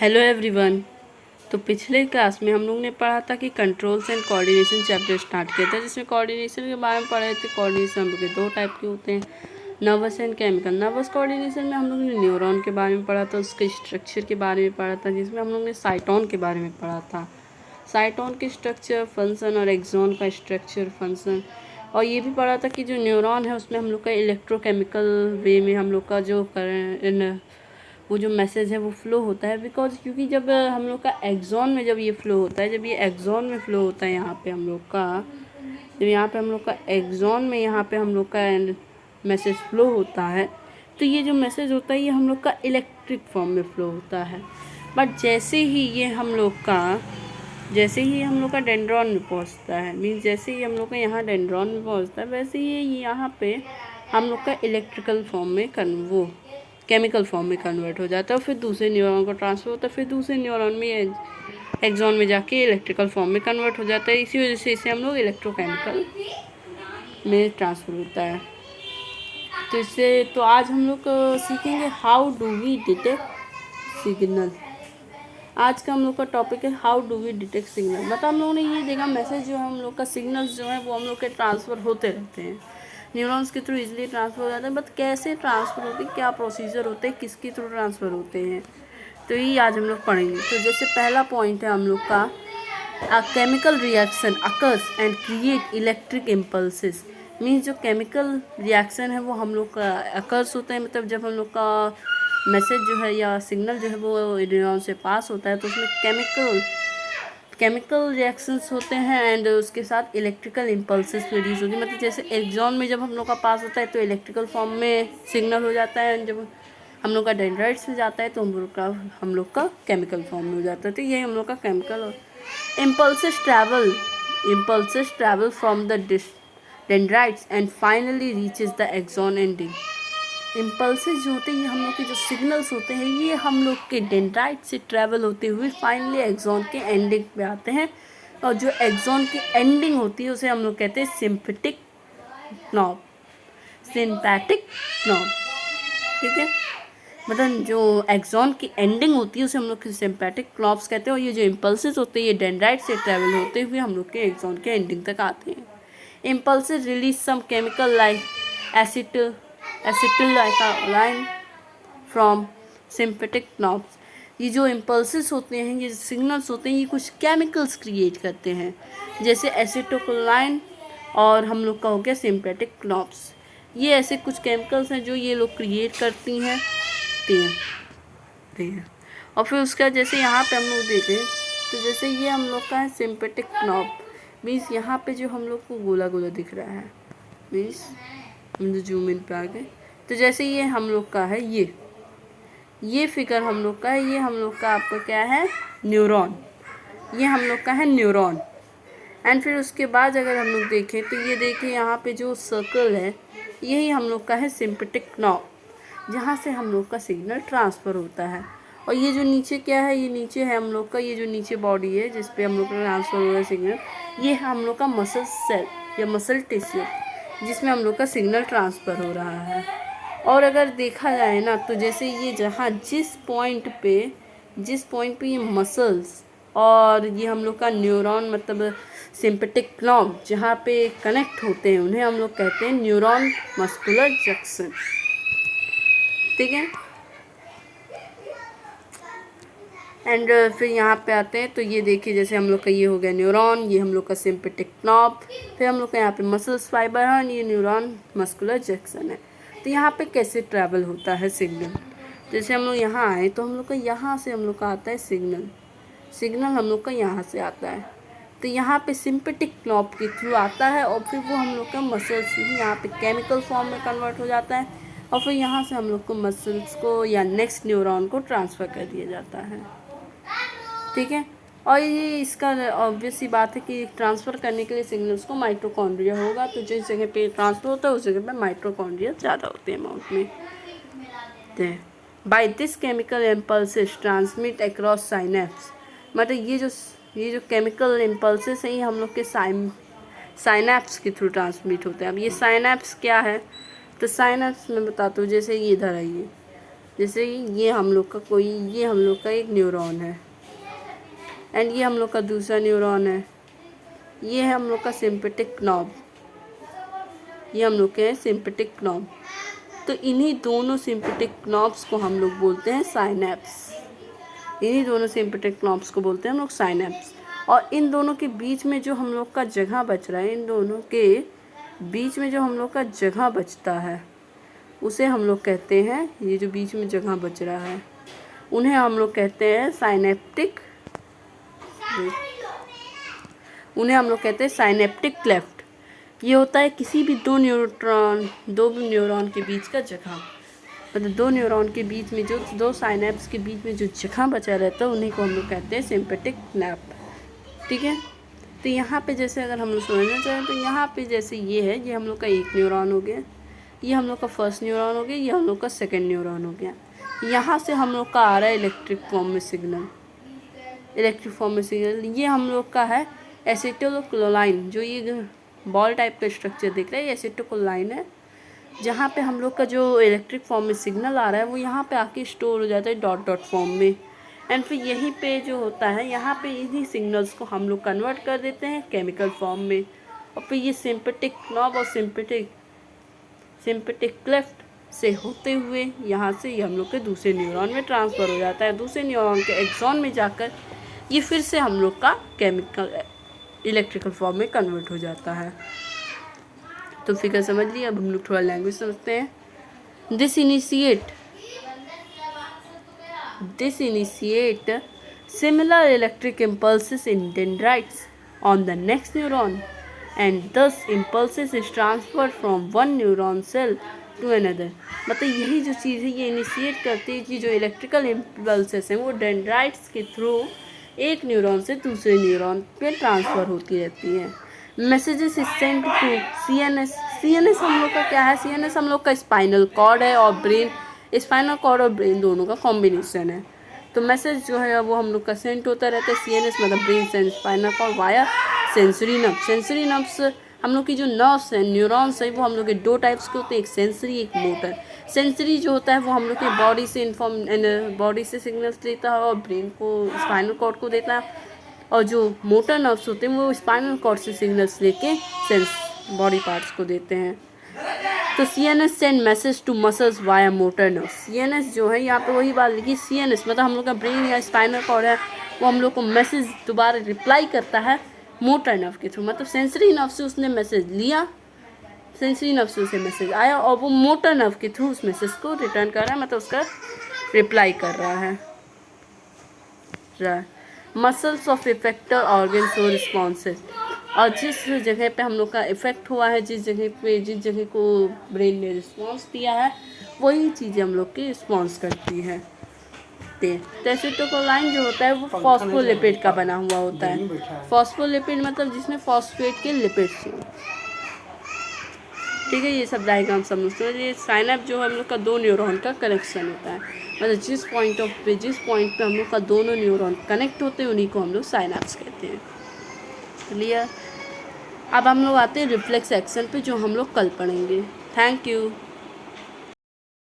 Hello everyone. तो पिछले class में हम लोग ने पढ़ा था कि controls and coordination chapter start किया था, जिसमें कोऑर्डिनेशन के बारे में पढ़े थे। कोऑर्डिनेशन हम लोग के दो टाइप के होते हैं, nervous and chemical. Nervous coordination में हम लोग ने न्यूरॉन के बारे में पढ़ा था, उसके स्ट्रक्चर के बारे में पढ़ा था, जिसमें हम लोग ने साइटोन के बारे में पढ़ा था। साइटोन के स्ट्रक्चर, फंक्शन और एक्सॉन का स्ट्रक्चर, फंक्शन। और ये भी पढ़ा था कि जो न्यूरॉन है उसमें हम लोग का इलेक्ट्रोकेमिकल वे में हम लोग का जो वो जो मैसेज है वो फ़्लो होता है। क्योंकि जब हम लोग का एक्सॉन में जब ये फ़्लो होता है, जब ये एक्सॉन में फ़्लो होता है यहाँ पे हम लोग का, जब यहाँ पे हम लोग का एक्सॉन में यहाँ पे हम लोग का मैसेज फ़्लो होता है, तो ये जो मैसेज होता है ये हम लोग का इलेक्ट्रिक फॉर्म में फ़्लो होता है। बट जैसे ही हम लोग का डेंड्रॉन में पहुँचता है, मीन्स जैसे ही हम लोग का यहाँ डेंड्रॉन में पहुँचता है, वैसे ही यहाँ पे हम लोग का इलेक्ट्रिकल फॉर्म में केमिकल फॉर्म में कन्वर्ट हो जाता है, और फिर दूसरे न्यूरॉन को ट्रांसफ़र होता है, फिर दूसरे न्यूरॉन में एक्सॉन में जाके इलेक्ट्रिकल फॉर्म में कन्वर्ट हो जाता है। इसी वजह से इसे हम लोग इलेक्ट्रोकेमिकल में ट्रांसफ़र होता है। तो आज हम लोग सीखेंगे how do we detect signal. आज का हम लोग का टॉपिक है how do we detect signal. मतलब हम लोगों ने ये देखा मैसेज जो है हम लोग का, सिग्नल्स जो है वो हम लोग के ट्रांसफ़र होते रहते हैं, न्यूरॉन्स के थ्रू इजीली ट्रांसफ़र हो जाते हैं। बट कैसे ट्रांसफ़र होते हैं, क्या प्रोसीजर होते हैं, किसके थ्रू ट्रांसफ़र होते हैं, तो ये आज हम लोग पढ़ेंगे। तो जैसे पहला पॉइंट है हम लोग का, a chemical reaction occurs and create electric impulses. Means जो केमिकल रिएक्शन है वो हम लोग का अकर्स होते हैं, मतलब जब हम लोग का मैसेज जो है या सिग्नल जो है वो न्यूरॉन से पास होता है, तो उसमें केमिकल रिएक्शंस होते हैं एंड उसके साथ इलेक्ट्रिकल इम्पल्सेस प्रोड्यूस होती है। मतलब जैसे एक्सॉन में जब हम लोग का पास होता है तो इलेक्ट्रिकल फॉर्म में सिग्नल हो जाता है, एंड जब हम लोग का डेंड्राइट्स में जाता है तो हम लोग का केमिकल फॉर्म में हो जाता है। तो ये हम लोग का केमिकल और impulses travel from the dendrites and finally reaches the axon ending। Impulses जो होते हैं ये हम लोग के जो सिग्नल्स होते हैं ये हम लोग के डेंड्राइट से ट्रैवल होते हुए फाइनली एक्सॉन के एंडिंग पे आते हैं, और जो एक्सॉन की एंडिंग होती है उसे हम लोग कहते हैं सिम्पैटिक नॉब। ठीक है, मतलब जो एक्सॉन की एंडिंग होती है उसे हम लोग सिम्पैटिक नॉब्स कहते हैं। और ये जो इम्पल्सेस होते हैं ये डेंड्राइट से ट्रैवल होते हुए हम लोग के एक्सॉन के एंडिंग तक आते हैं। Impulses release some chemical like acetylcholine from sympathetic knobs. ये जो इम्पल्सेस होते हैं, ये सिग्नल्स होते हैं, ये कुछ केमिकल्स क्रिएट करते हैं, जैसे एसिटिलकोलाइन और हम लोग का हो गया सिम्पैटिक नॉब्स। ये ऐसे कुछ केमिकल्स हैं जो ये लोग क्रिएट करती हैं। और फिर उसका जैसे यहाँ पे हम लोग देखें तो जैसे ये हम लोग का है सिम्पैटिक नॉब, मीन्स यहाँ पे जो हम लोग को गोला गोला दिख रहा है, मीन्स हम जूम इन पे आ गए तो जैसे ये हम लोग का है, ये फिगर हम लोग का है, ये हम लोग का आपका क्या है, न्यूरॉन। ये हम लोग का है न्यूरॉन। एंड फिर उसके बाद अगर हम लोग देखें तो ये देखिए यहाँ पे जो सर्कल है यही हम लोग का है सिम्पैटिक नॉब, जहाँ से हम लोग का सिग्नल ट्रांसफ़र होता है। और ये जो नीचे क्या है, ये नीचे है हम लोग का, ये जो नीचे बॉडी है जिस पे हम लोग का ट्रांसफ़र हो रहा है सिग्नल, ये है हम लोग का मसल सेल या मसल टिश्यू, जिसमें हम लोग का सिग्नल ट्रांसफ़र हो रहा है। और अगर देखा जाए ना तो जैसे ये जिस पॉइंट पे ये मसल्स और ये हम लोग का न्यूरॉन मतलब सिम्पैटिक नॉब जहाँ पे कनेक्ट होते हैं उन्हें हम लोग कहते हैं न्यूरॉन मस्कुलर जंक्शन। ठीक है, एंड फिर यहाँ पे आते हैं तो ये देखिए जैसे हम लोग का ये हो गया न्यूरॉन, ये हम लोग का सिम्पैटिक नॉब, फिर हम लोग का यहाँ पे मसल्स फाइबर है, ये न्यूरॉन मस्कुलर जंक्शन है। तो यहाँ पे कैसे ट्रैवल होता है सिग्नल, जैसे हम लोग यहाँ आए तो हम लोग का यहाँ से हम लोग का आता है सिग्नल हम लोग का यहाँ से आता है, तो यहाँ पे सिम्पैटिक नॉब के थ्रू आता है, और फिर वो हम लोग का मसल्स यहाँ पे केमिकल फॉर्म में कन्वर्ट हो जाता है, और फिर यहाँ से हम लोग को मसल्स को या नेक्स्ट न्यूरॉन को ट्रांसफ़र कर दिया जाता है। ठीक है, और ये इसका ऑब्वियस सी बात है कि ट्रांसफ़र करने के लिए सिग्नल्स को माइटोकॉन्ड्रिया होगा, तो जिस जगह पे ट्रांसफ़र होता है उस जगह पे माइटोकॉन्ड्रिया ज़्यादा होते हैं अमाउंट में। By this chemical impulses transmit across synapse. मतलब ये जो केमिकल इम्पल्सेस हैं ये हम लोग के साइनेप्स के थ्रू ट्रांसमिट होते हैं। अब ये साइनेप्स क्या है, तो साइनेप्स मैं बताता हूँ, जैसे ये इधर आइए, जैसे ये हम लोग का एक न्यूरॉन है एंड ये हम लोग का दूसरा न्यूरॉन है। ये है हम लोग का सिम्पेटिक नॉब, ये हम लोग के हैं सिम्पेटिक नॉब। तो इन्हीं दोनों सिम्पेटिक नॉब्स को हम लोग बोलते हैं साइनैप्स। इन्हीं दोनों सिम्पेटिक नॉब्स को बोलते हैं हम लोग साइनैप्स। और इन दोनों के बीच में जो हम लोग का जगह बच रहा है, इन दोनों के बीच में जो हम लोग का जगह बचता है उसे हम लोग कहते हैं, ये जो बीच में जगह बच रहा है उन्हें हम लोग कहते हैं साइनेप्टिक क्लेफ्ट। ये होता है किसी भी दो न्यूरॉन के बीच का जगह, मतलब दो न्यूरॉन के बीच में जो दो साइनेप्स के बीच में जो जगह बचा रहता है उन्हीं को हम लोग कहते हैं सिम्पेटिक नैप। ठीक है, तो यहाँ पे जैसे अगर हम लोग समझना चाहें तो यहाँ पे जैसे ये है, ये हम लोग का एक न्यूरॉन हो गया, ये हम लोग का फर्स्ट न्यूरॉन हो गया, ये हम लोग का सेकंड न्यूरॉन हो गया। यहाँ से हम लोग का आ रहा है इलेक्ट्रिक फॉर्म में सिग्नल। ये हम लोग का है एसिटिलकोलाइन, जो ये बॉल टाइप का स्ट्रक्चर दिख रहा है ये एसिटिलकोलाइन है, जहाँ पे हम लोग का जो इलेक्ट्रिक फॉर्म में सिग्नल आ रहा है वो यहाँ पे आके स्टोर हो जाता है डॉट डॉट फॉर्म में। एंड फिर यहीं पे जो होता है, यहाँ पे इन्हीं सिग्नल्स को हम लोग कन्वर्ट कर देते हैं केमिकल फॉर्म में। और फिर ये सिम्पेटिक नॉब और सिम्पेटिक क्लेफ्ट से होते हुए यहाँ से ये हम लोग के दूसरे न्यूरॉन में ट्रांसफ़र हो जाता है। दूसरे न्यूरॉन के एक्सॉन में जाकर ये फिर से हम लोग का केमिकल इलेक्ट्रिकल फॉर्म में कन्वर्ट हो जाता है। तो फिगर समझ लिया। अब हम लोग थोड़ा लैंग्वेज समझते हैं। This initiate similar electric impulses in dendrites on the next neuron, and thus impulses is transferred from one neuron cell to another। मतलब यही जो चीज़ है ये इनिशिएट करती है कि जो इलेक्ट्रिकल इम्पल्सेस हैं वो डेंड्राइट्स के थ्रू एक न्यूरॉन से दूसरे न्यूरॉन पे ट्रांसफ़र होती रहती है। Messages is send to CNS. CNS हम लोग का क्या है? सीएनएस हम लोग का स्पाइनल कॉर्ड है और ब्रेन, स्पाइनल कॉर्ड और ब्रेन दोनों का कॉम्बिनेशन है। तो मैसेज जो है वो हम लोग का सेंड होता रहता है सीएनएस मतलब ब्रेन से spinal cord via sensory nerve. Sensory nerves हम लोग की जो नर्व्स हैं, न्यूरॉन्स है, वो हम लोग के दो टाइप्स के होते हैं, एक सेंसरी एक मोटर। सेंसरी जो होता है वो हम लोग के बॉडी से सिग्नल्स लेता है और ब्रेन को स्पाइनल कॉर्ड को देता है, और जो मोटर नर्व्स होते हैं वो स्पाइनल कॉर्ड से सिग्नल्स लेके बॉडी पार्ट्स को देते हैं। तो CNS send message to muscles via motor nerve. CNS जो है यहाँ पे वही बात लिखी, सीएनएस मतलब हम लोग का ब्रेन या स्पाइनल कॉर्ड है, वो हम लोग को मैसेज दोबारा रिप्लाई करता है मोटर नर्व के थ्रू। मतलब सेंसरी नर्व से उसने मैसेज लिया, सेंसरी नर्व से उसे मैसेज आया और वो मोटर नर्व के थ्रू उस मैसेज को रिटर्न कर रहा है, मतलब उसका रिप्लाई कर रहा है। Muscles of effector organ so responses. और जिस जगह पे हम लोग का इफ़ेक्ट हुआ है, जिस जगह को ब्रेन ने रिस्पॉन्स दिया है, वही चीज़ें हम लोग की रिस्पॉन्स करती है। एसिटिलकोलाइन जो होता है वो फॉस्फोलिपिड का बना हुआ होता है। फॉस्फोलिपिड मतलब जिसमें फॉस्फेट के लिपिड्स हों। ठीक है, ये सब डायग्राम समझते हैं। ये साइनैप्स जो है हम लोग का दो न्यूरॉन का कनेक्शन होता है, मतलब जिस पॉइंट पे हम लोग का दोनों न्यूरॉन कनेक्ट होते हैं उन्हीं को हम लोग साइनैप्स कहते हैं। क्लियर। अब हम लोग आते हैं रिफ्लेक्स एक्शन पे, जो हम लोग कल पढ़ेंगे। Thank you.